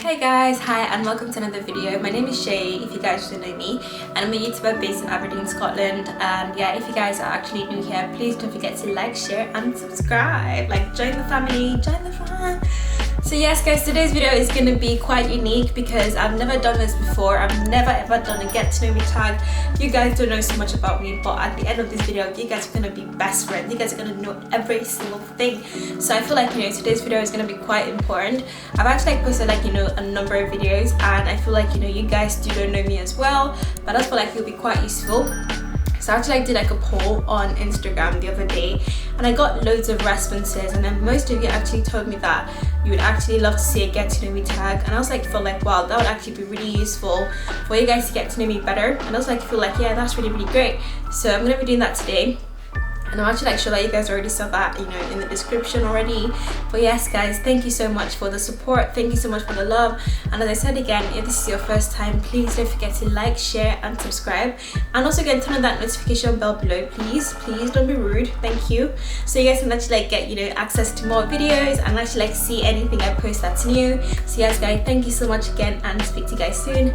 Hey guys, hi and welcome to another video. My name is Shay, if you guys don't know me, and I'm a YouTuber based in Aberdeen, Scotland. And yeah, if you guys are actually new here, please don't forget to like, share and subscribe. Like, join the family, join the fun. So yes guys, today's video is going to be quite unique because I've never done this before. I've never ever done a get to know me tag. You guys don't know so much about me, but at the end of this video, you guys are going to be best friends. You guys are going to know every single thing. So I feel like, today's video is going to be quite important. I've actually posted a number of videos, and I feel like, you guys don't know me as well, but I just feel like it'll be quite useful. So I actually did a poll on Instagram the other day, and I got loads of responses, and then most of you actually told me that you would actually love to see a get to know me tag, and I was felt like wow, that would actually be really useful for you guys to get to know me better. And I was feel like yeah, that's really great. So I'm gonna be doing that today. And I'm actually sure that you guys already saw that in the description already. But yes guys, thank you so much for the support, thank you so much for the love. And as I said again, if this is your first time, please don't forget to like, share and subscribe, and also again turn on that notification bell below, please don't be rude, thank you, so you guys can actually get access to more videos and actually see anything I post that's new. So yes guys, thank you so much again, and speak to you guys soon.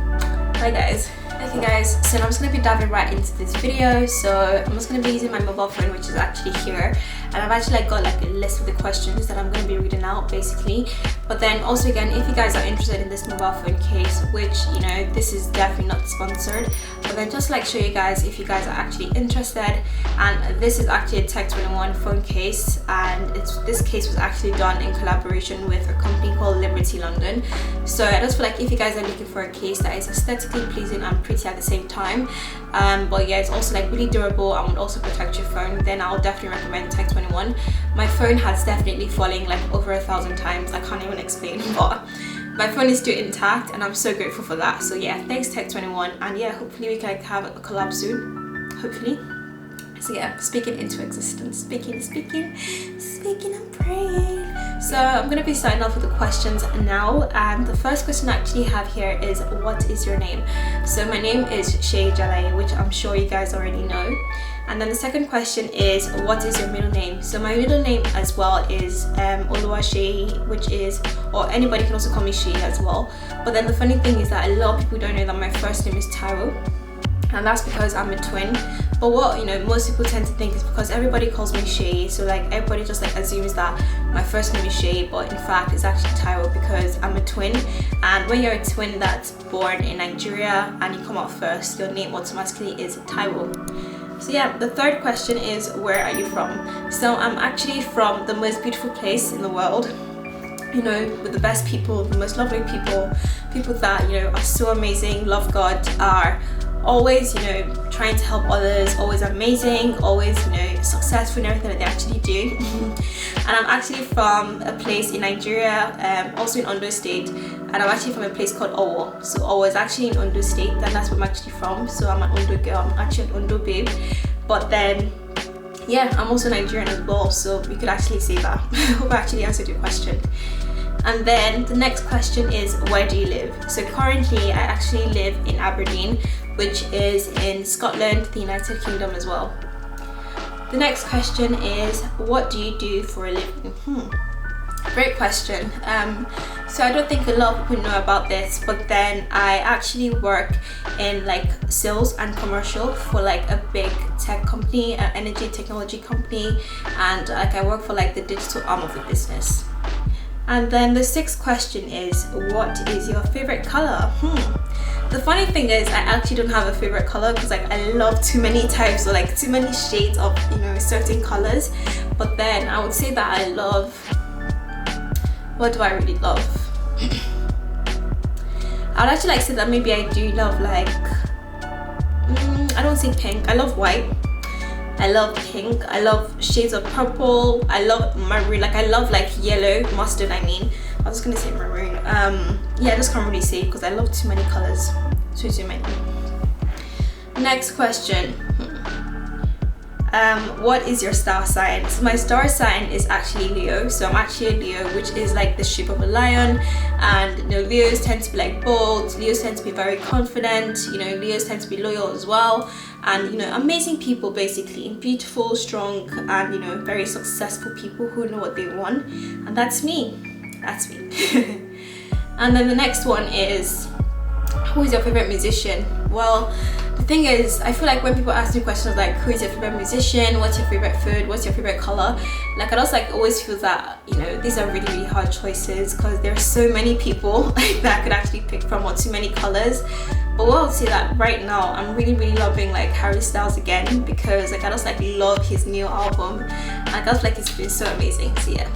Bye guys. Okay guys, so I'm just going to be diving right into this video. So I'm just going to be using my mobile phone, which is actually here, and I've actually got a list of the questions that I'm going to be reading out basically. But then also again, if you guys are interested in this mobile phone case, which this is definitely not sponsored, but then just show you guys if you guys are actually interested. And this is actually a Tech 21 phone case, and this case was actually done in collaboration with a company called Liberty London. So I just feel like if you guys are looking for a case that is aesthetically pleasing and pretty at the same time, but yeah, it's also really durable and would also protect your phone, then I'll definitely recommend Tech 21. My phone has definitely fallen over 1,000 times. I can't even explain, but my phone is still intact and I'm so grateful for that. So yeah, thanks Tech 21, and yeah, hopefully we can have a collab soon, hopefully. So yeah, speaking into existence, speaking and praying. So I'm going to be starting off with the questions now, and the first question I actually have here is, what is your name? So my name is Seyiijalaye, which I'm sure you guys already know. And then the second question is, what is your middle name? So my middle name as well is Oluwaseyi, which is, or anybody can also call me Shay as well. But then the funny thing is that a lot of people don't know that my first name is Taiwo, and that's because I'm a twin. But what most people tend to think is because everybody calls me Shay, so everybody just assumes that my first name is Shay, but in fact it's actually Taiwo because I'm a twin. And when you're a twin that's born in Nigeria and you come out first, your name automatically is Taiwo. So yeah, the third question is, where are you from? So I'm actually from the most beautiful place in the world, with the best people, the most lovely people that are so amazing, love God, are always trying to help others, always amazing, always successful in everything that they actually do. And I'm actually from a place in Nigeria, also in Ondo State, and I'm actually from a place called Owo. So Owo is actually in Ondo State, and that's where I'm actually from. So I'm an Ondo girl, I'm actually an Ondo babe, but then yeah, I'm also Nigerian as well, so we could actually say that. I hope I actually answered your question. And then the next question is, where do you live? So currently I actually live in Aberdeen, which is in Scotland, the United Kingdom as well. The next question is, what do you do for a living? Great question. So I don't think a lot of people know about this, but then I actually work in sales and commercial for a big tech company, an energy technology company, and I work for the digital arm of the business. And then the sixth question is, what is your favorite color? The funny thing is, I actually don't have a favorite color because I love too many types or too many shades of certain colors. But then I would say that I love, what do I really love? I would actually say that maybe I do love I don't say pink, I love white, I love pink, I love shades of purple, I love maroon, I love yellow, mustard I mean. I was gonna say maroon. Yeah, I just can't really say because I love too many colors. Too many. Next question. What is your star sign? So my star sign is actually Leo. So I'm actually a Leo, which is the shape of a lion. And Leos tend to be bold. Leos tend to be very confident. Leos tend to be loyal as well. And amazing people basically. Beautiful, strong, and very successful people who know what they want. And that's me. That's me. And then the next one is, who is your favorite musician? Well, the thing is, I feel like when people ask me questions like, who is your favorite musician, what's your favorite food, what's your favorite color, like I just like always feel that, you know, these are really, really hard choices because there's so many people like that I could actually pick from, or too many colors. But what I would say that right now, I'm really, really loving like Harry Styles again, because like I just like love his new album. Like I just like it's been so amazing. So yeah,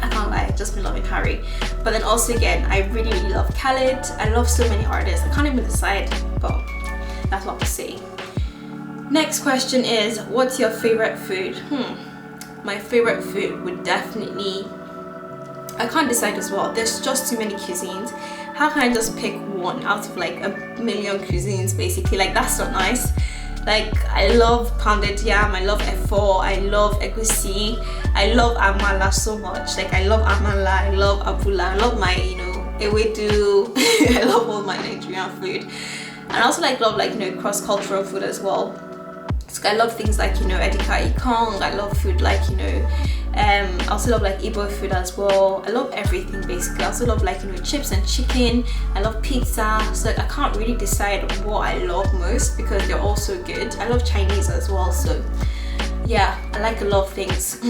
I can't lie, I've just been loving Harry. But then also again, I really, really love Khaled. I love so many artists, I can't even decide, but that's what I'm saying. Next question is, what's your favorite food? My favorite food would definitely, I can't decide as well. There's just too many cuisines. How can I just pick one out of like a million cuisines basically? Like that's not nice. Like I love pounded yam, I love efo, I love egusi, I love amala so much. Like I love amala, I love abula, I love my, you know, ewedu. I love all my Nigerian food. And I also like love like, you know, cross-cultural food as well. So I love things like, you know, edika ikong. I love food like, you know, I also love like Igbo food as well. I love everything basically. I also love like, you know, chips and chicken. I love pizza. So like, I can't really decide what I love most because they're all so good. I love Chinese as well. So yeah, I like a lot of things.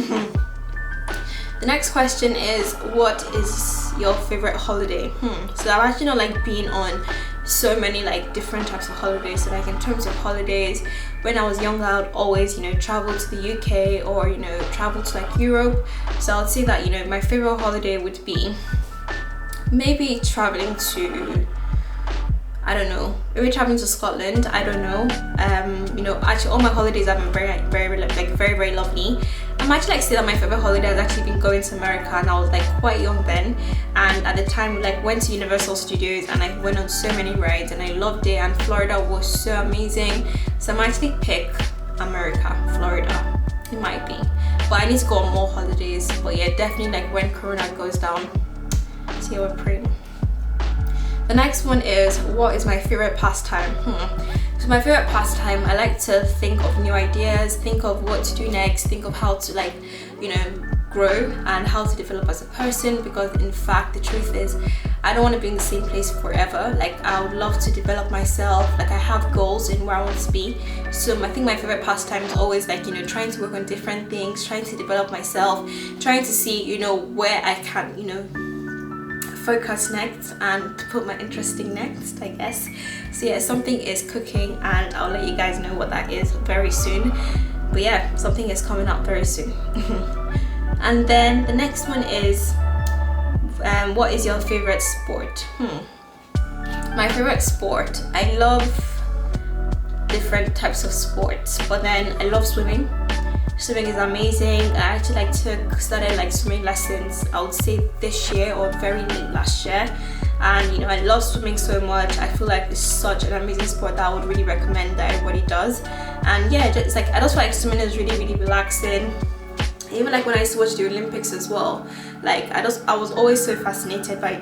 The next question is, what is your favorite holiday? So I've actually not like been on so many like different types of holidays. So like in terms of holidays, when I was younger, I would always, you know, travel to the UK or, you know, travel to like Europe. So I would say that, you know, my favorite holiday would be maybe traveling to, I don't know, maybe traveling to Scotland. I don't know. You know, actually all my holidays have been very lovely. I'm actually like say that my favorite holiday has actually been going to America, and I was like quite young then, and at the time we like went to Universal Studios and I went on so many rides and I loved it, and Florida was so amazing. So I might actually pick America, Florida. It might be, but I need to go on more holidays. But yeah, definitely like when Corona goes down. So yeah, we're praying. The next one is, what is my favorite pastime? So my favorite pastime, I like to think of new ideas, think of what to do next, think of how to like, you know, grow and how to develop as a person, because in fact the truth is I don't want to be in the same place forever. Like I would love to develop myself. Like I have goals in where I want to be. So I think my favorite pastime is always like, you know, trying to work on different things, trying to develop myself, trying to see, you know, where I can, you know, focus next and put my interesting next, I guess. So yeah, something is cooking and I'll let you guys know what that is very soon. But yeah, something is coming up very soon. And then the next one is, what is your favorite sport? My favorite sport, I love different types of sports, but then I love swimming. Swimming is amazing. I actually like started like swimming lessons, I would say this year or very late last year, and you know, I love swimming so much. I feel like it's such an amazing sport that I would really recommend that everybody does. And yeah, it's like I just feel like swimming is really, really relaxing. Even like when I used to watch the Olympics as well, like I was always so fascinated by,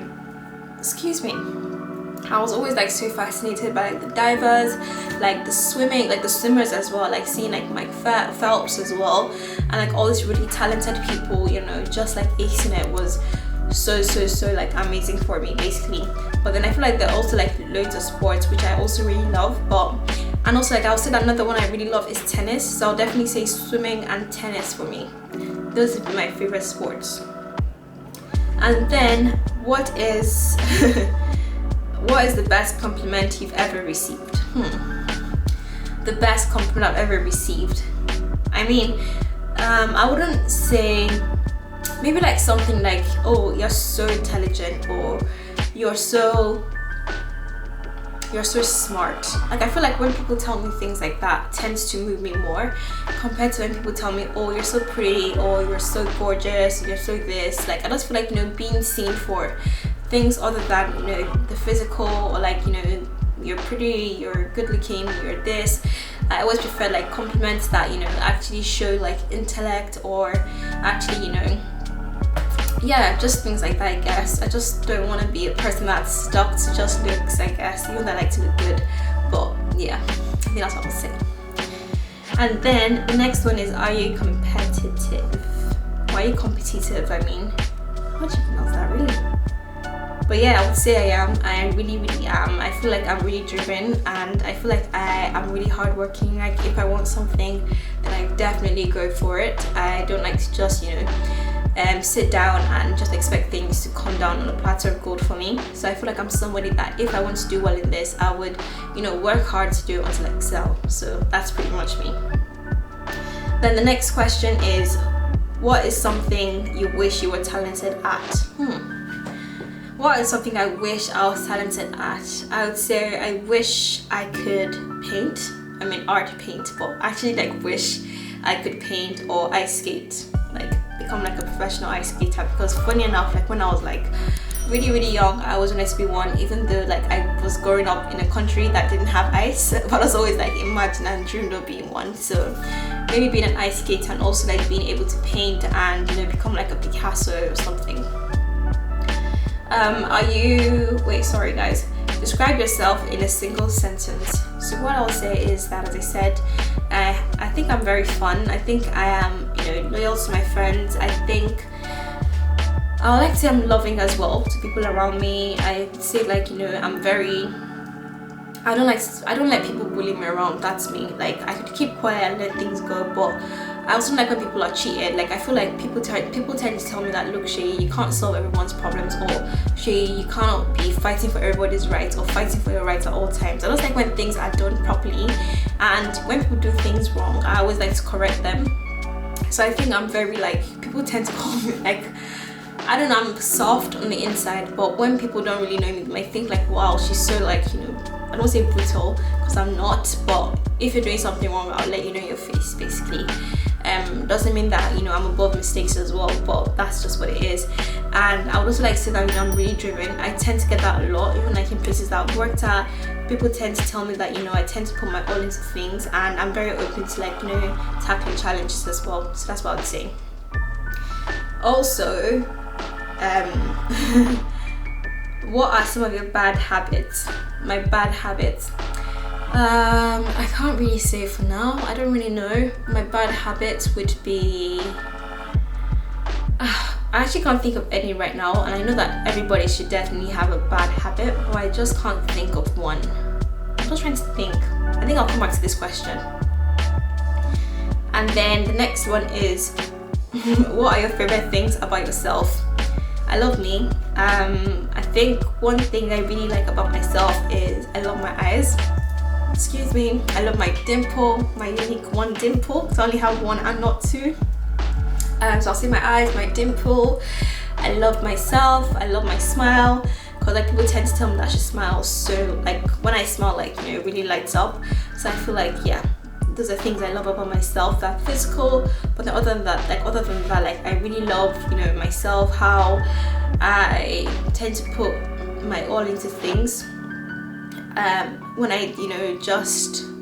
I was always like so fascinated by like the divers, like the swimmers as well, like seeing like Mike Phelps as well, and like all these really talented people, you know, just like acing it was so like amazing for me basically. But then I feel like there are also like loads of sports which I also really love, and also like I would say that another one I really love is tennis. So I'll definitely say swimming and tennis for me. Those would be my favorite sports. And then what is the best compliment you've ever received? The best compliment I've ever received, I mean, I wouldn't say, maybe like something like, oh, you're so intelligent, or you're so smart. Like I feel like when people tell me things like that, tends to move me more compared to when people tell me, oh, you're so pretty, or you're so gorgeous, you're so this. Like I just feel like, you know, being seen for things other than, you know, the physical, or like, you know, you're pretty, you're good looking, you're this. I always prefer like compliments that, you know, actually show like intellect, or actually, you know, yeah, just things like that, I guess. I just don't want to be a person that's stuck to just looks, I guess, even though I like to look good. But yeah, I think that's what I'll say. And then the next one is, are you competitive? Why are you competitive? I mean, how do you pronounce that really? But yeah, I would say I really am. I feel like I'm really driven, and I feel like I'm really hardworking. Like if I want something, then I definitely go for it. I don't like to just sit down and just expect things to come down on a platter of gold for me. So I feel like I'm somebody that if I want to do well in this, I would work hard to do it until I excel. So that's pretty much me. Then the next question is, what is something you wish you were talented at? What is something I wish I was talented at? I would say I wish I could paint. I mean art paint, but actually like wish I could paint or ice skate, like become like a professional ice skater. Because funny enough, like when I was like really young, I always wanted to be one, even though like I was growing up in a country that didn't have ice, but I was always like imagined and dreamed of being one. So maybe being an ice skater, and also like being able to paint and become like a Picasso or something. Sorry guys, describe yourself in a single sentence. So what I'll say is that, as I said, I think I'm very fun. I think I am loyal to my friends. I think I would like to say I'm loving as well to people around me. I say like I'm very, I don't let people bully me around. That's me. Like I could keep quiet and let things go, but I also like when people are cheated. Like I feel like people tend to tell me that, look Shay, you can't solve everyone's problems, or Shay, you cannot be fighting for everybody's rights or fighting for your rights at all times. I just like when things are done properly, and when people do things wrong, I always like to correct them. So I think I'm very like, people tend to call me like, I don't know, I'm soft on the inside, but when people don't really know me, they might think like, wow, she's so like, I don't say brutal, because I'm not, but if you're doing something wrong, I'll let you know in your face, basically. Doesn't mean that I'm above mistakes as well, but that's just what it is. And I would also like to say that I'm really driven. I tend to get that a lot, even like in places that I've worked at. People tend to tell me that I tend to put my all into things, and I'm very open to like tackling challenges as well. So that's what I would say. Also, what are some of your bad habits? My bad habits. I can't really say for now. I don't really know. My bad habits would be, I actually can't think of any right now, and I know that everybody should definitely have a bad habit, but I just can't think of one. I'm just trying to think. I think I'll come back to this question. And then the next one is, what are your favorite things about yourself? I love me. I think one thing I really like about myself is I love my eyes. Excuse me. I love my dimple, my unique one dimple, because I only have one and not two. So I'll say my eyes, my dimple. I love myself. I love my smile, because like people tend to tell me that she smiles, so like when I smile, like it really lights up. So I feel like, yeah, those are things I love about myself, that physical. But then other than that, like I really love myself, how I tend to put my all into things. When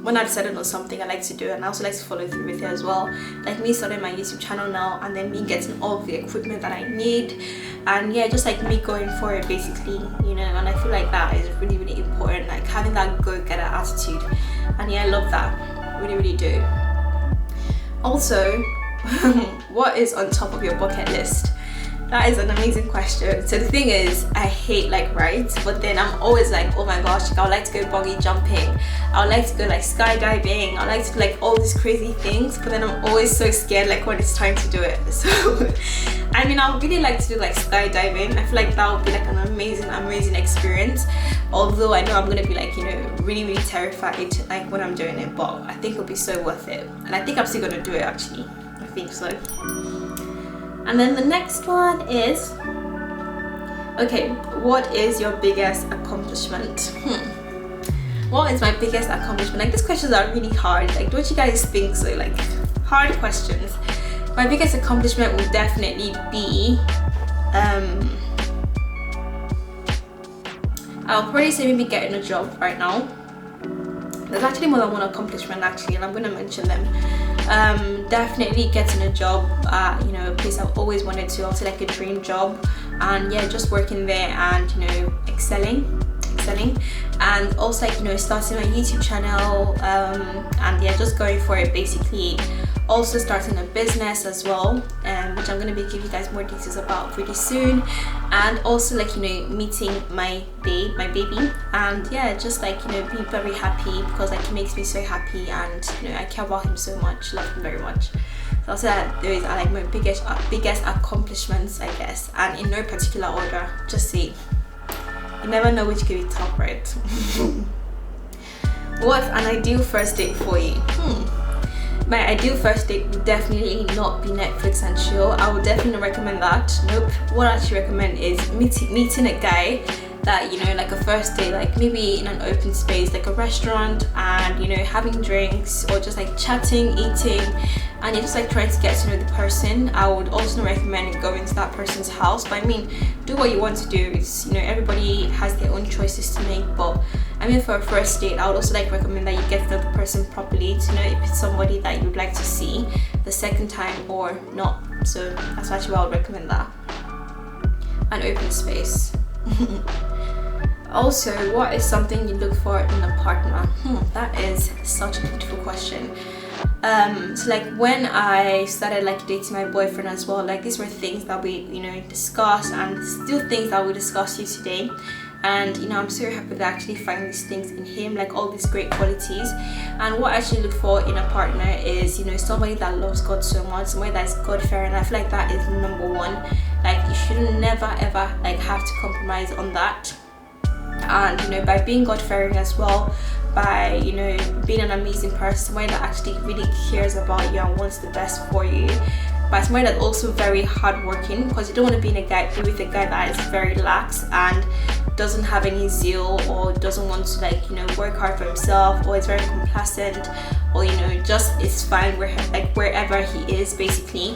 when I've decided on something, I like to do it, and I also like to follow through with it as well. Like me starting my YouTube channel now, and then me getting all of the equipment that I need, and yeah, just like me going for it basically, and I feel like that is really, really important, like having that go-getter attitude. And yeah, I love that, really do. Also, what is on top of your bucket list? That is an amazing question. So the thing is, I hate like rides, but then I'm always like, oh my gosh, I would like to go bungee jumping, I would like to go like skydiving, I would like to do like all these crazy things, but then I'm always so scared like when it's time to do it. So I mean, I would really like to do like skydiving. I feel like that would be like an amazing experience, although I know I'm gonna be like really terrified like when I'm doing it, but I think it'll be so worth it, and I think I'm still gonna do it actually. I think so. And then the next one is, okay, what is your biggest accomplishment? What is my biggest accomplishment? Like, these questions are really hard. Like, don't you guys think so? Like, hard questions. My biggest accomplishment would definitely be, I'll probably say maybe getting a job right now. There's actually more than one accomplishment actually, and I'm going to mention them. Definitely getting a job at a place I've always wanted to, also like a dream job, and yeah, just working there and excelling, and also like starting my YouTube channel, and yeah, just going for it basically. also starting a business as well, which I'm going to be giving you guys more details about pretty soon. And also like, you know, meeting my baby, and yeah, just like, you know, being very happy because like he makes me so happy, and you know, I care about him so much, love him very much. So I'll say that those are like my biggest accomplishments, I guess, and in no particular order. Just see, you never know which could be top, right? What's an ideal first date for you? My ideal first date would definitely not be Netflix and chill. I would definitely recommend that. Nope. What I actually recommend is meeting a guy that, you know, like a first date, like maybe in an open space, like a restaurant, and you know, having drinks or just like chatting, eating, and you're just like trying to get to know the person. I would also recommend going to that person's house, but I mean, do what you want to do. It's, you know, everybody has their own choices to make, but I mean, for a first date, I would also like recommend that you get to know the person properly to know if it's somebody that you would like to see the second time or not. So that's actually why I would recommend that. An open space. Also, what is something you look for in a partner? That is such a beautiful question. So like when I started like dating my boyfriend as well, like these were things that we, you know, discussed, and still things that we discuss here today. And you know, I'm so happy to actually find these things in him, like all these great qualities. And what I actually look for in a partner is, you know, somebody that loves God so much, somebody that is God-fearing. I feel like that is number one. Like you should never ever like have to compromise on that. And you know, by being God-fearing as well, by, you know, being an amazing person, somebody that actually really cares about you and wants the best for you, but somebody that's also very hardworking, because you don't want to be with a guy that is very lax and doesn't have any zeal, or doesn't want to like, you know, work hard for himself, or is very complacent, or you know, just is fine wherever he is basically.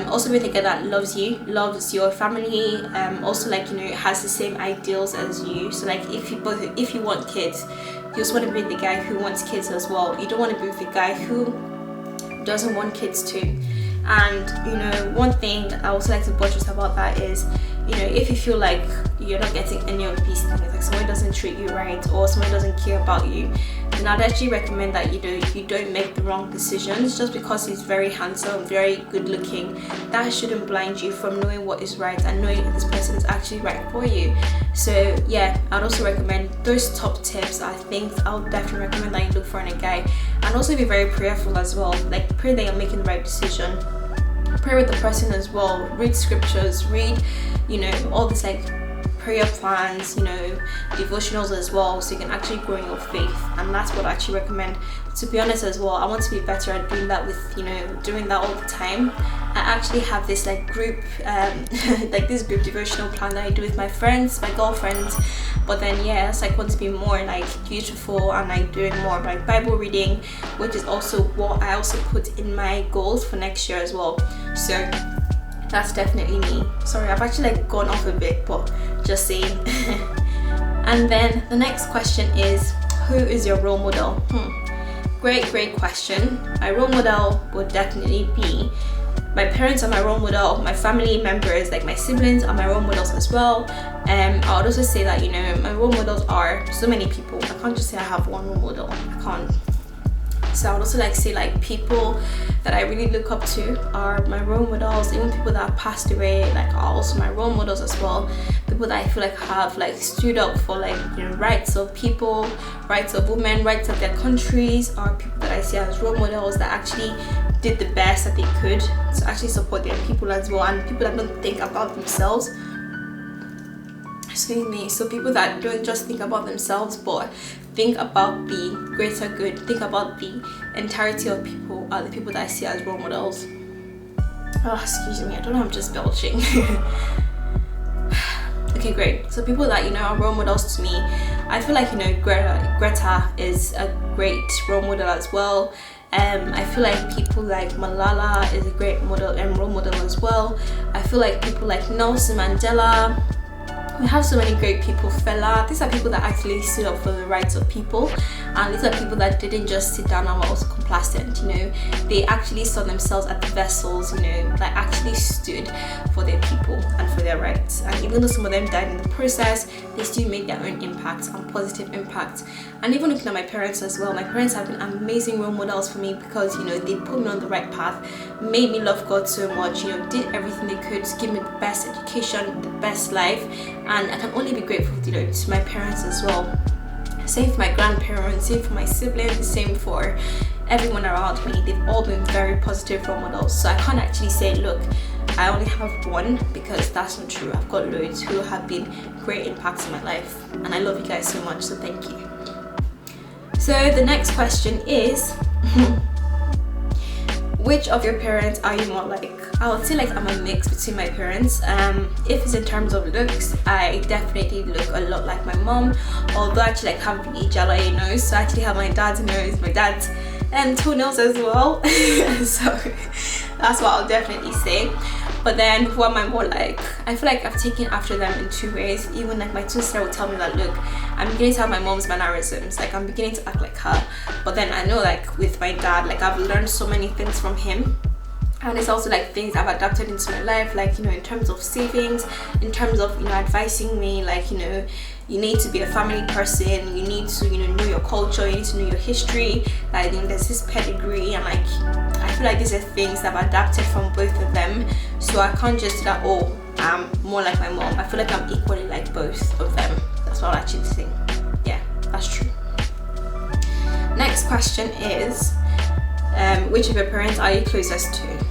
Also with a guy that loves you, loves your family, also like, you know, has the same ideals as you. So like if you want kids, you just want to be with the guy who wants kids as well. You don't want to be with the guy who doesn't want kids too. And you know, one thing I also like to buttress about that is, you know, if you feel like you're not getting any of these things, like someone doesn't treat you right or someone doesn't care about you, then I'd actually recommend that, you know, you don't make the wrong decisions just because he's very handsome, very good looking. That shouldn't blind you from knowing what is right and knowing if this person is actually right for you. So yeah, I'd also recommend those top tips. I think I would definitely recommend that you look for in a guy, and also be very prayerful as well. Like pray that you're making the right decision. Pray with the person as well. Read scriptures, read, you know, all this like prayer plans, you know, devotionals as well, so you can actually grow in your faith. And that's what I actually recommend. To be honest as well, I want to be better at doing that with, you know, doing that all the time. I actually have this like group like this group devotional plan that I do with my friends, my girlfriends. But then yeah, it's like want to be more like beautiful, and like doing more like Bible reading, which is also what I also put in my goals for next year as well. So that's definitely me. Sorry, I've actually like gone off a bit, but just saying. And then the next question is, who is your role model? Great question. My role model would definitely be my parents are my role model. My family members, like my siblings, are my role models as well. I would also say that, you know, my role models are so many people. I can't just say I have one role model. I can't. So I would also like to say like people that I really look up to are my role models. Even people that have passed away like are also my role models as well. People that I feel like have like stood up for like, you know, rights of people, rights of women, rights of their countries, are people that I see as role models that actually did the best that they could to actually support their people as well, and people that don't think about themselves. Excuse me. So people that don't just think about themselves but think about the greater good, think about the entirety of people, are the people that I see as role models. Oh, excuse me, I don't know, I'm just belching. Okay, great. So people that, you know, are role models to me, I feel like, you know, Greta is a great role model as well. I feel like people like Malala is a great model and role model as well. I feel like people like Nelson Mandela. We have so many great people. These are people that actually stood up for the rights of people, and these are people that didn't just sit down and were also complacent, you know. They actually saw themselves as vessels, you know, that actually stood for their people and for their rights. And even though some of them died in the process, they still made their own impact and positive impact. And even looking at my parents as well, my parents have been amazing role models for me because, you know, they put me on the right path, made me love God so much, you know, did everything they could to give me the best education, the best life. And I can only be grateful, you know, to my parents as well. Same for my grandparents, same for my siblings, same for everyone around me. They've all been very positive role models. So I can't actually say, look, I only have one, because that's not true. I've got loads who have been great impacts in my life, and I love you guys so much, so thank you. So the next question is, which of your parents are you more like? I would say like I'm a mix between my parents. If it's in terms of looks, I definitely look a lot like my mom, although I actually like have seyiijalaye nose, so I actually have my dad's nose, my dad's toenails as well. So that's what I'll definitely say. But then who am I more like? I feel like I've taken after them in two ways. Even like my twin sister would tell me that, look, I'm beginning to have my mom's mannerisms, like I'm beginning to act like her. But then I know like with my dad, like I've learned so many things from him. And it's also like things I've adapted into my life, like, you know, in terms of savings, in terms of, you know, advising me, like, you know, you need to be a family person, you need to, you know your culture, you need to know your history, like, you know, there's this pedigree, and like I feel like these are things that I've adapted from both of them. So I can't just say that, oh, I'm more like my mom. I feel like I'm equally like both of them. That's what I actually think. Yeah, that's true. Next question is, which of your parents are you closest to?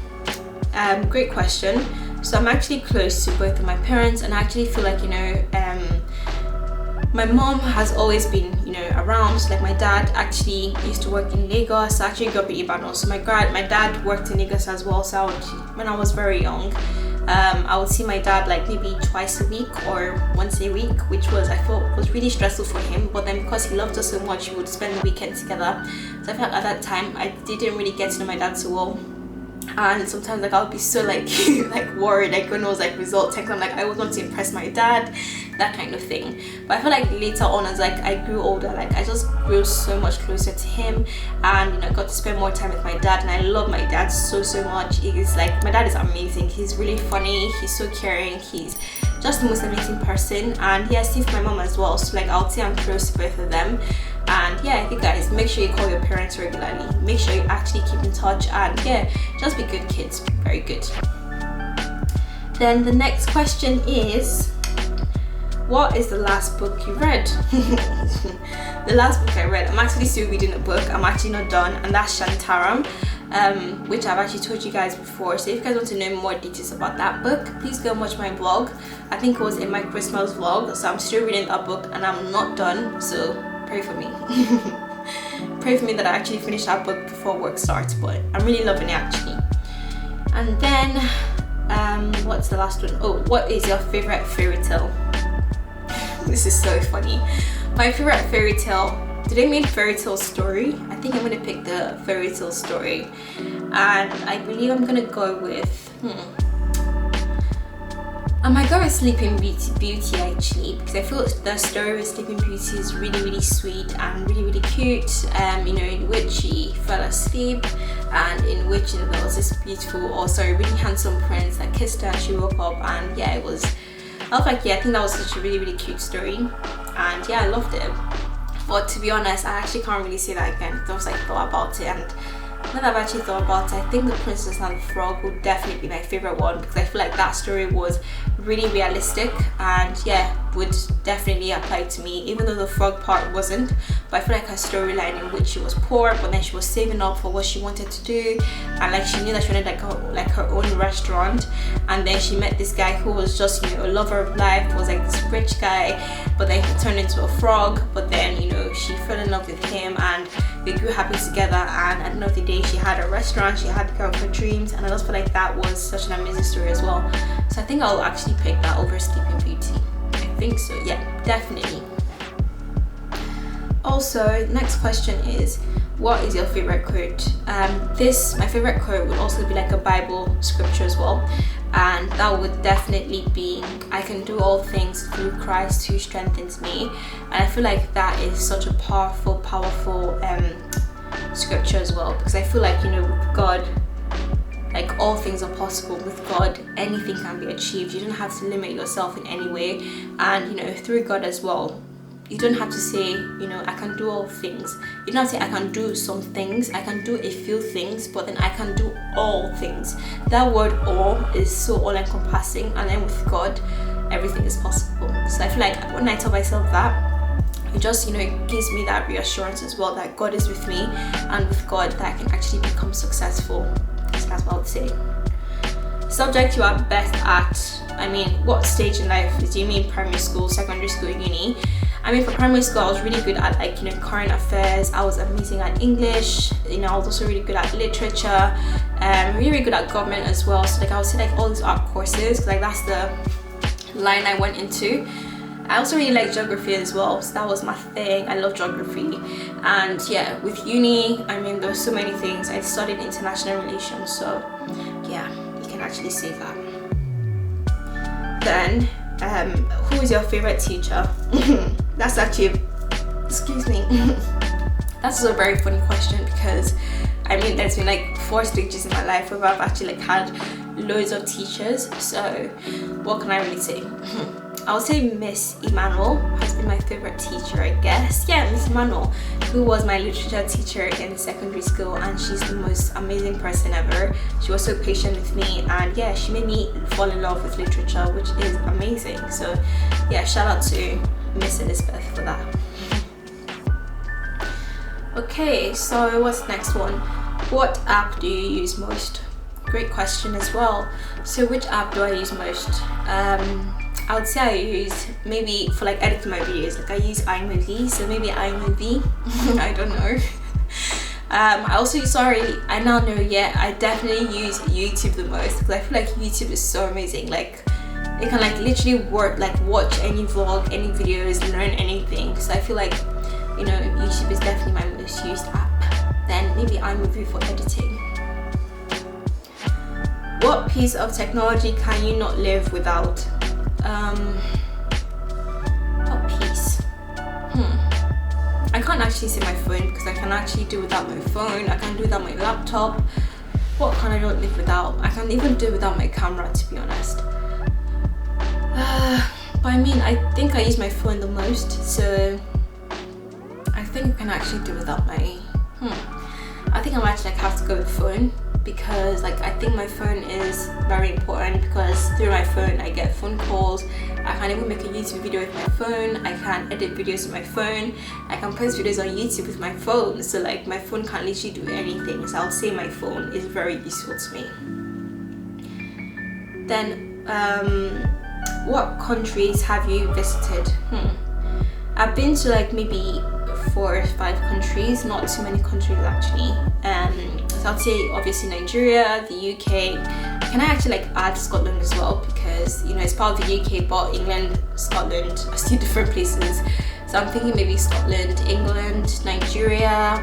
Great question. So I'm actually close to both of my parents, and I actually feel like, you know, my mom has always been, you know, around. Like my dad actually used to work in Lagos. I actually grew up in Ibadan, so my dad worked in Lagos as well. So when I was very young, I would see my dad like maybe twice a week or once a week, which was, I thought, was really stressful for him. But then because he loved us so much, we would spend the weekend together. So I felt at that time I didn't really get to know my dad so well. And sometimes like I'll be so like like worried, like when it was like result text, I'm like, I always want to impress my dad, that kind of thing. But I feel like later on, as like I grew older, like I just grew so much closer to him, and, you know, got to spend more time with my dad. And I love my dad so much. It's like, my dad is amazing. He's really funny, he's so caring, he's just the most amazing person. And yeah, same for my mom as well. So like I'll say I'm close to both of them. And yeah, I think guys, make sure you call your parents regularly, make sure you actually keep in touch, and yeah, just be good kids, very good. Then the next question is, what is the last book you read? The last book I read, I'm actually still reading a book, I'm actually not done, and that's Shantaram, which I've actually told you guys before. So if you guys want to know more details about that book, please go and watch my vlog. I think it was in my Christmas vlog. So I'm still reading that book and I'm not done, so pray for me. Pray for me that I actually finish that book before work starts, but I'm really loving it actually. And then what's the last one? Oh, what is your favorite fairy tale? This is so funny. My favorite fairy tale, did they mean fairy tale story? I think I'm gonna pick the fairy tale story, and I believe I'm gonna go with I might go with Sleeping Beauty actually, because I feel the story of Sleeping Beauty is really sweet and really cute. You know, in which she fell asleep, and in which, you know, there was this beautiful, also really handsome prince that kissed her and she woke up, and yeah, I was like, yeah, I think that was such a really cute story, and yeah, I loved it. But to be honest, I actually can't really say that again. I was like thought about it, and now that I've actually thought about it, I think The Princess and the Frog would definitely be my favorite one, because I feel like that story was really realistic, and yeah, would definitely apply to me, even though the frog part wasn't. But I feel like her storyline, in which she was poor, but then she was saving up for what she wanted to do, and like she knew that she wanted like her own restaurant, and then she met this guy who was just, you know, a lover of life, was like this rich guy, but then he turned into a frog. But then, you know, she fell in love with him, and they grew happy together, and at the end of the day, she had a restaurant, she had the girl of her dreams, and I just feel like that was such an amazing story as well. So I think I'll actually pick that over Sleeping Beauty. I think so, yeah, definitely. Also, next question is, what is your favorite quote? My favorite quote would also be like a Bible scripture as well, and that would definitely be, I can do all things through Christ who strengthens me. And I feel like that is such a powerful scripture as well, because I feel like, you know, with God, like all things are possible. With God, anything can be achieved. You don't have to limit yourself in any way. And, you know, through God as well, you don't have to say, you know, I can do all things. You don't have to say I can do some things, I can do a few things, but then I can do all things. That word all is so all encompassing, and then with God, everything is possible. So I feel like when I tell myself that, it just, you know, it gives me that reassurance as well that God is with me, and with God that I can actually become successful. So that's what I would say. Subject you are best at. I mean, what stage in life? Do you mean primary school, secondary school, uni? I mean, for primary school, I was really good at, like, you know, current affairs. I was amazing at English. You know, I was also really good at literature. Really, really good at government as well. So, like, I would say, like, all these art courses, like, that's the line I went into. I also really like geography as well, so that was my thing. I love geography. And yeah, with uni, I mean, there's so many things. I studied international relations, so yeah, you can actually say that. Then, who is your favorite teacher? That's actually, excuse me, that's a very funny question, because I mean, there's been like 4 stages in my life where I've actually like had loads of teachers. So what can I really say? I would say Miss Emmanuel has been my favorite teacher, I guess. Yeah, Miss Emmanuel, who was my literature teacher in secondary school, and she's the most amazing person ever. She was so patient with me, and yeah, she made me fall in love with literature, which is amazing. So yeah, shout out to Miss Elizabeth for that. Okay, so what's the next one? What app do you use most? Great question as well. So which app do I use most? I would say I use, maybe for like editing my videos, like I use iMovie, so maybe iMovie. I don't know. I also use, I now know, yeah, I definitely use YouTube the most, because I feel like YouTube is so amazing. Like, you can like literally watch any vlog, any videos, learn anything. So I feel like, you know, YouTube is definitely my most used app. Then maybe iMovie for editing. What piece of technology can you not live without? What piece? I can't actually say my phone, because I can actually do without my phone. I can do without my laptop. What can I not live without? I can even do without my camera, to be honest. But I mean, I think I use my phone the most, so I think I can actually do without my I think I might actually have to go with phone, because like I think my phone is very important, because through my phone I get phone calls. I can even make a YouTube video with my phone. I can edit videos with my phone. I can post videos on YouTube with my phone. So like my phone can literally do anything. So I'll say my phone is very useful to me. Then what countries have you visited? I've been to like maybe 4 or 5 countries, not too many countries actually. So I'd say obviously Nigeria, the UK. Can I actually like add Scotland as well, because you know it's part of the UK, but England, Scotland are still different places. So I'm thinking maybe Scotland, England, Nigeria,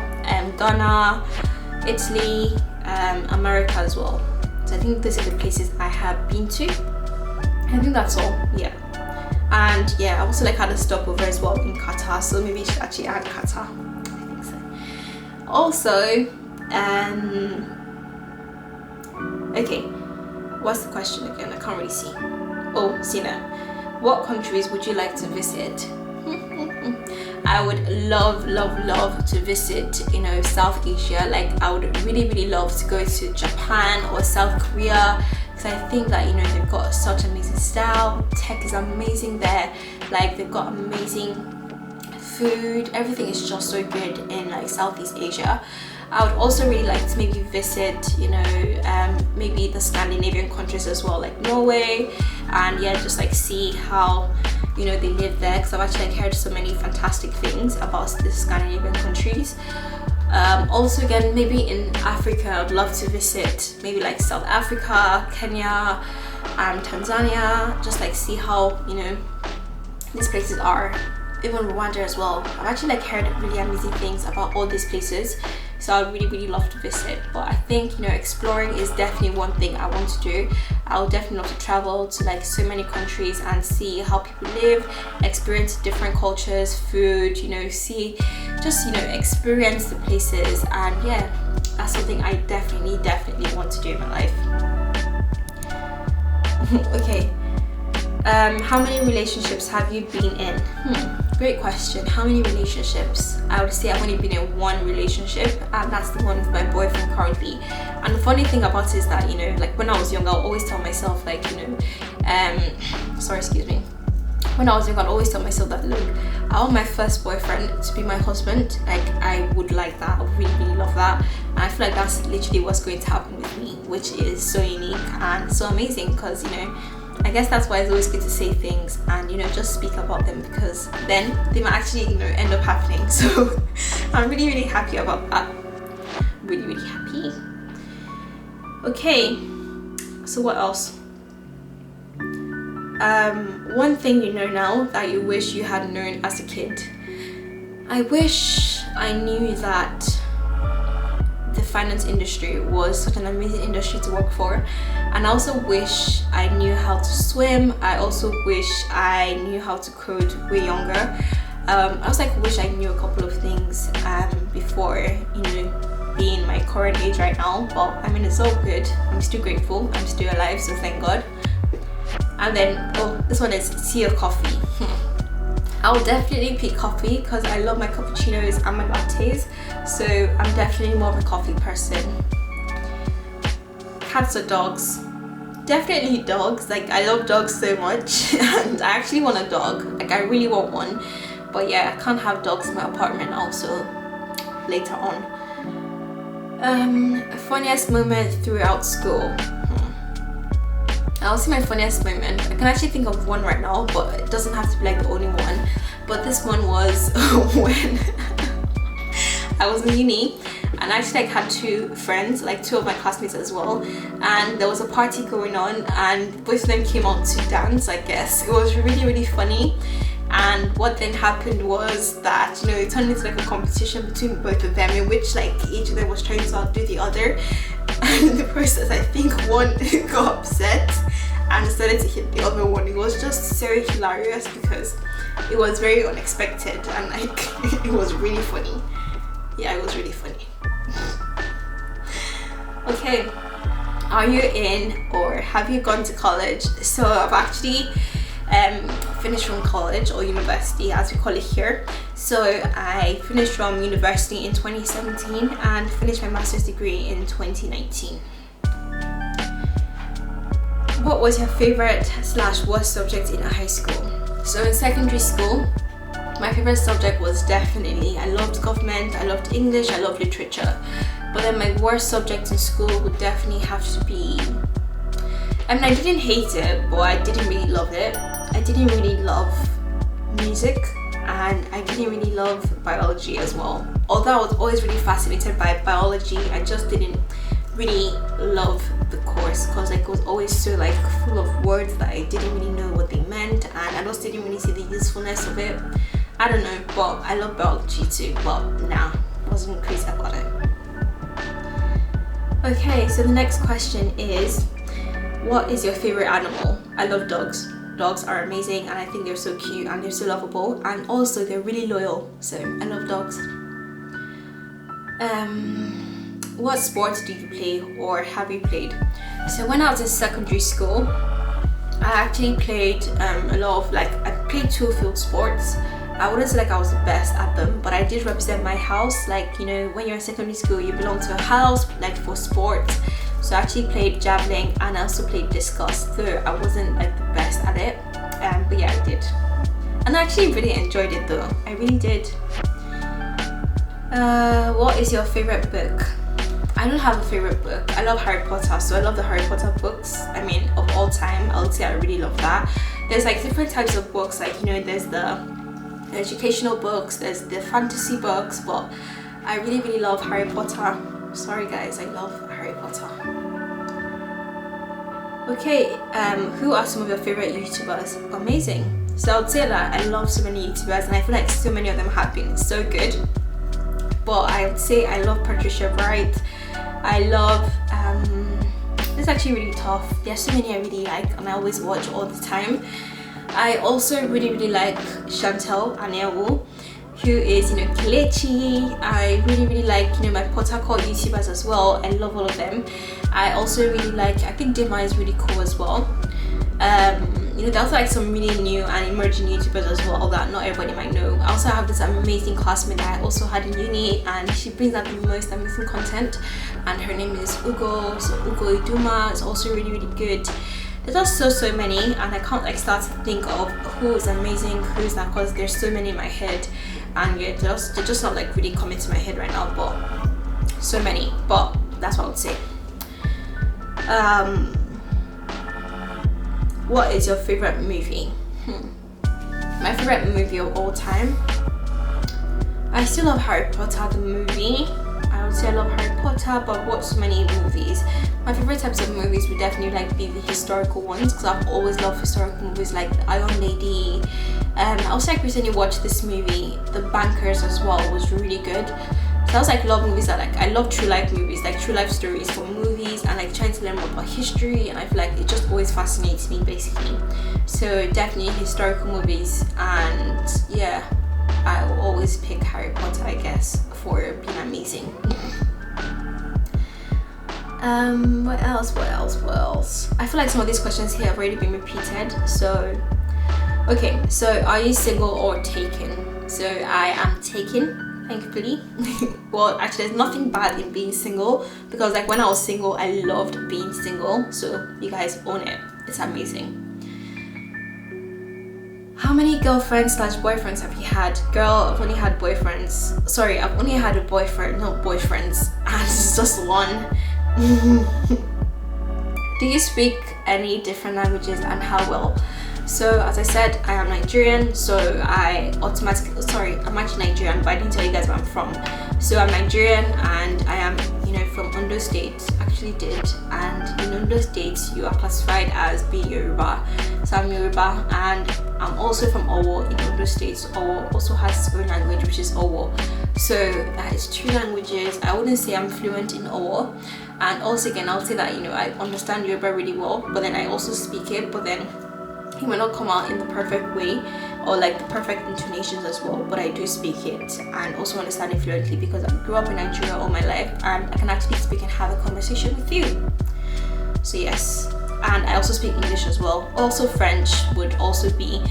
Ghana, Italy, America as well. So I think those are the places I have been to. I think that's all, yeah. And yeah, I also like had a stopover as well in Qatar, so maybe I should actually add Qatar. I think so. Also, okay, what's the question again? I can't really see. Oh, Sina, what countries would you like to visit? I would love to visit, you know, South Asia. Like I would really love to go to Japan or South Korea, because I think that, you know, they've got such amazing style, tech is amazing there, like they've got amazing food, everything is just so good in like Southeast Asia. I would also really like to maybe visit, you know, maybe the Scandinavian countries as well, like Norway, and yeah, just like see how, you know, they live there, because I've actually like heard so many fantastic things about the Scandinavian countries. Also again, maybe in Africa, I'd love to visit maybe like South Africa, Kenya, Tanzania, just like see how, you know, these places are. Even Rwanda as well. I've actually like heard really amazing things about all these places. so I would really love to visit. But I think, you know, exploring is definitely one thing I want to do. I would definitely love to travel to like so many countries and see how people live, experience different cultures, food, you know, see, just, you know, experience the places. And yeah, that's something I definitely want to do in my life. Okay, how many relationships have you been in? Great question. How many relationships? I would say I've only been in one relationship, and that's the one with my boyfriend currently. And the funny thing about it is that, you know, like when I was young, I'll always tell myself, like, you know, when I was young, I'd always tell myself that, look, I want my first boyfriend to be my husband. Like, I would like that. I would really love that. And I feel like that's literally what's going to happen with me, which is so unique and so amazing, because, you know, I guess that's why it's always good to say things and, you know, just speak about them, because then they might actually, you know, end up happening. So I'm really happy about that. Really happy. Okay, so what else? One thing you know now that you wish you had known as a kid. I wish I knew that the finance industry was such an amazing industry to work for. And I also wish I knew how to swim. I also wish I knew how to code way younger. I also wish I knew a couple of things before, you know, being my current age right now. But I mean, it's all good. I'm still grateful. I'm still alive, so thank God. And then, oh, this one is tea or coffee. I will definitely pick coffee because I love my cappuccinos and my lattes. So I'm definitely more of a coffee person. Cats or dogs? Definitely dogs. Like, I love dogs so much and I actually want a dog. Like, I really want one. But yeah, I can't have dogs in my apartment now, so later on. Funniest moment throughout school. I'll say my funniest moment. I can actually think of one right now, but it doesn't have to be like the only one. But this one was when I was in uni, and I actually had two friends, like two of my classmates as well, and there was a party going on and both of them came out to dance, I guess. It was really funny. And what then happened was that, you know, it turned into like a competition between both of them, in which like each of them was trying to outdo the other. And in the process, I think one got upset and started to hit the other one. It was just so hilarious because it was very unexpected and like it was really funny. Yeah, it was really funny. Okay, are you in or have you gone to college? So I've actually finished from college, or university as we call it here. So I finished from university in 2017 and finished my master's degree in 2019. What was your favorite / worst subject in high school? So in secondary school, my favorite subject was definitely, I loved government, I loved English, I loved literature. But then my worst subject in school would definitely have to be, I mean, I didn't hate it, but I didn't really love it. I didn't really love music and I didn't really love biology as well. Although I was always really fascinated by biology, I just didn't really love the course because like it was always so like full of words that I didn't really know what they meant, and I just didn't really see the usefulness of it. I don't know, but I love biology too, but nah, wasn't crazy about it. Okay, so the next question is, what is your favorite animal? I love dogs. Dogs are amazing and I think they're so cute and they're so lovable, and also they're really loyal, so I love dogs. What sports do you play or have you played? So when I was in secondary school, I actually played a lot of, like, I played two field sports. I wouldn't say like I was the best at them, but I did represent my house. Like, you know, when you're in secondary school, you belong to a house, like, for sports. So I actually played javelin and I also played discus, though I wasn't like the best at it, but yeah, I did. And I actually really enjoyed it though, I really did. What is your favorite book? I don't have a favorite book. I love Harry Potter, so I love the Harry Potter books. I mean, of all time, I would say I really love that. There's like different types of books, like, you know, there's the educational books, there's the fantasy books, but I really love Harry Potter. Sorry guys, I love Harry Potter. Okay, who are some of your favorite YouTubers? Amazing. So I would say that I love so many YouTubers and I feel like so many of them have been so good. but I would say I love Patricia Bright. I love it's actually really tough. There's so many I really like and I always watch all the time. I also really like Chantel Anewu, who is, you know, Kelechi. I really like, you know, my Port Harcourt YouTubers as well. I love all of them. I also really like, I think Dima is really cool as well. You know, there's like some really new and emerging YouTubers as well that not everybody might know. I also have this amazing classmate that I also had in uni, and she brings out the most amazing content, and her name is Ugo. So Ugo Iduma is also really good. There's just so many, and I can't like start to think of who is amazing, who's not, because there's so many in my head, and yeah, they're just not like really coming to my head right now, but so many. But that's what I would say. What is your favorite movie? My favorite movie of all time, I still love Harry Potter the movie. I would say I love Harry Potter, but I've watched so many movies. My favorite types of movies would definitely like be the historical ones, because I've always loved historical movies like The Iron Lady. I also like recently watched this movie, The Bankers, as well. It was really good. So I was like love movies that like, I love true life movies, like true life stories from movies, and like trying to learn more about history, and I feel like it just always fascinates me basically. So definitely historical movies, and yeah, I will always pick Harry Potter, I guess, for being amazing. What else? I feel like some of these questions here have already been repeated. So okay, so are you single or taken? So I am taken, thankfully. Well, actually there's nothing bad in being single, because like when I was single I loved being single, so you guys own it. It's amazing. How many girlfriends / boyfriends have you had? Girl, I've only had boyfriends. Sorry, I've only had a boyfriend, not boyfriends, and it's just one. Do you speak any different languages, and how well? So as I said, I am Nigerian, so I'm actually Nigerian, but I didn't tell you guys where I'm from. So I'm Nigerian, and I am, you know, from Ondo State, actually did, and in Ondo State you are classified as being Yoruba. So I'm Yoruba, and I'm also from Owo in Ondo State. So Owo also has its own language, which is Owo. So that is 2 languages. I wouldn't say I'm fluent in Owo, and also again I'll say that, you know, I understand Yoruba really well, but then I also speak it, but then it might not come out in the perfect way or like the perfect intonations as well, but I do speak it and also understand it fluently, because I grew up in Nigeria all my life and I can actually speak and have a conversation with you. So yes, and I also speak English as well. Also French would also be,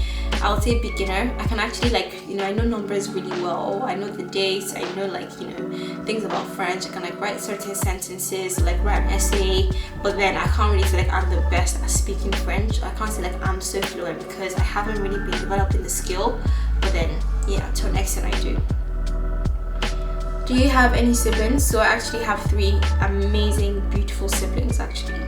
I would say, beginner. I can actually, like, you know, I know numbers really well. I know the dates. I know, like, you know, things about French. I can like write certain sentences, like write an essay, but then I can't really say like I'm the best at speaking French. I can't say like I'm so fluent, because I haven't really been developing the skill, but then yeah, to an extent I do. Do you have any siblings? So I actually have 3 amazing, beautiful siblings actually.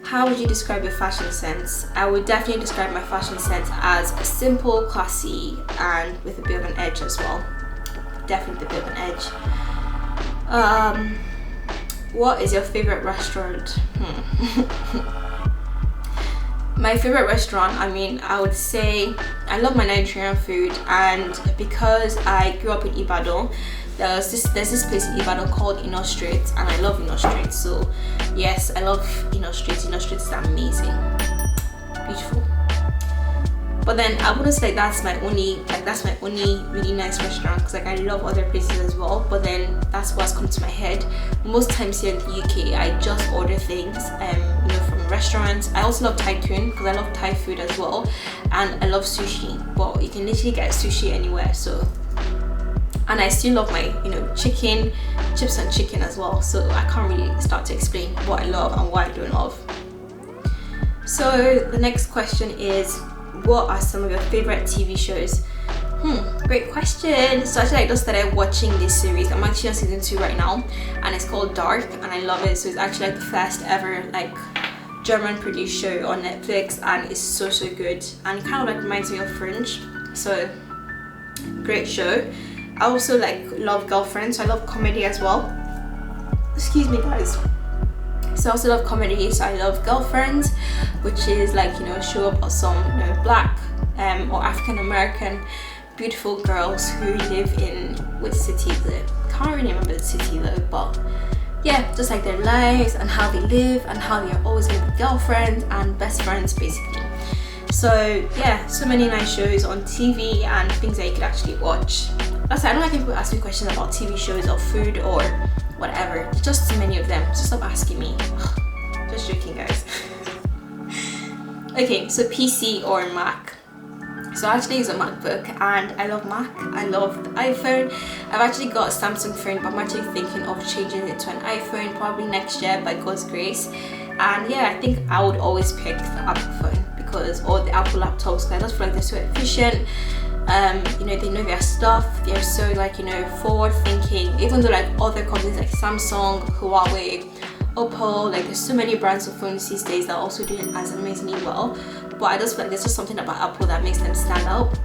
How would you describe your fashion sense? I would definitely describe my fashion sense as simple, classy, and with a bit of an edge as well. Definitely a bit of an edge. What is your favorite restaurant? My favorite restaurant, I mean, I would say I love my Nigerian food, and because I grew up in Ibadan, there's this place in Ibadan called Ino Street, and I love Ino Street. So yes, I love Ino Street. Ino Street is amazing, beautiful. But then I wouldn't say that's my only really nice restaurant, because like I love other places as well, but then that's what's come to my head. Most times here in the UK I just order things you know, from restaurants. I also love Tycoon, because I love Thai food as well, and I love sushi, but you can literally get sushi anywhere. So, and I still love my, you know, chicken, chips and chicken as well, so I can't really start to explain what I love and what I don't love. So the next question is, what are some of your favorite TV shows? Great question. So actually I just started watching this series. I'm actually on season 2 right now, and it's called Dark, and I love it. So it's actually like the first ever like German produced show on Netflix, and it's so good, and it kind of like reminds me of Fringe. So great show. I also like love Girlfriends, so I love comedy as well. Excuse me guys. So I also love comedy, so I love Girlfriends, which is like, you know, a show about some, you know, black or African American beautiful girls who live in, which city is it? can't really remember the city though, but yeah, just like their lives and how they live and how they are always going to be girlfriends and best friends basically. So yeah, so many nice shows on TV and things that you could actually watch. That's why I don't like when people ask me questions about TV shows or food or whatever. There's just too many of them, so stop asking me. Just joking, guys. Okay, so PC or Mac. So I actually use a MacBook and I love Mac. I love the iPhone. I've actually got a Samsung phone, but I'm actually thinking of changing it to an iPhone probably next year by God's grace. And yeah, I think I would always pick the Apple phone because, or the Apple laptops, because I just feel like they're so efficient. You know, they know their stuff. They're so like, you know, forward thinking. Even though like other companies like Samsung, Huawei, Oppo, like there's so many brands of phones these days that are also doing as amazingly well, but I just feel like there's just something about Apple that makes them stand out.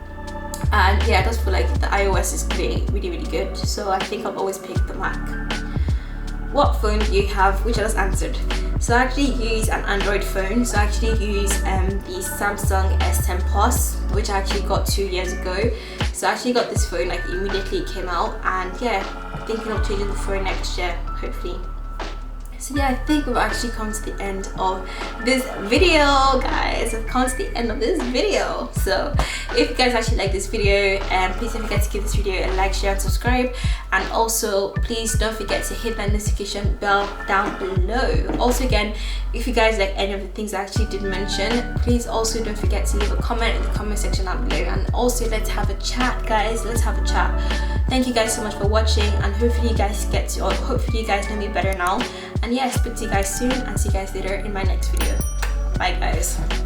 And yeah, I just feel like the iOS is really good, so I think I'll always pick the Mac. What phone do you have? Which I just answered. So I actually use an Android phone. So I actually use the Samsung S10 Plus, which I actually got 2 years ago. So I actually got this phone like immediately it came out, and yeah, thinking of changing the phone next year, hopefully. So yeah, I think we've actually come to the end of this video, guys. We've come to the end of this video. So if you guys actually like this video, please don't forget to give this video a like, share and subscribe. And also please don't forget to hit that notification bell down below. Also again, if you guys like any of the things I actually did mention, please also don't forget to leave a comment in the comment section down below. And also let's have a chat, guys. Let's have a chat. Thank you guys so much for watching, and hopefully you guys hopefully you guys know me better now. And yeah, speak to you guys soon and see you guys later in my next video. Bye guys.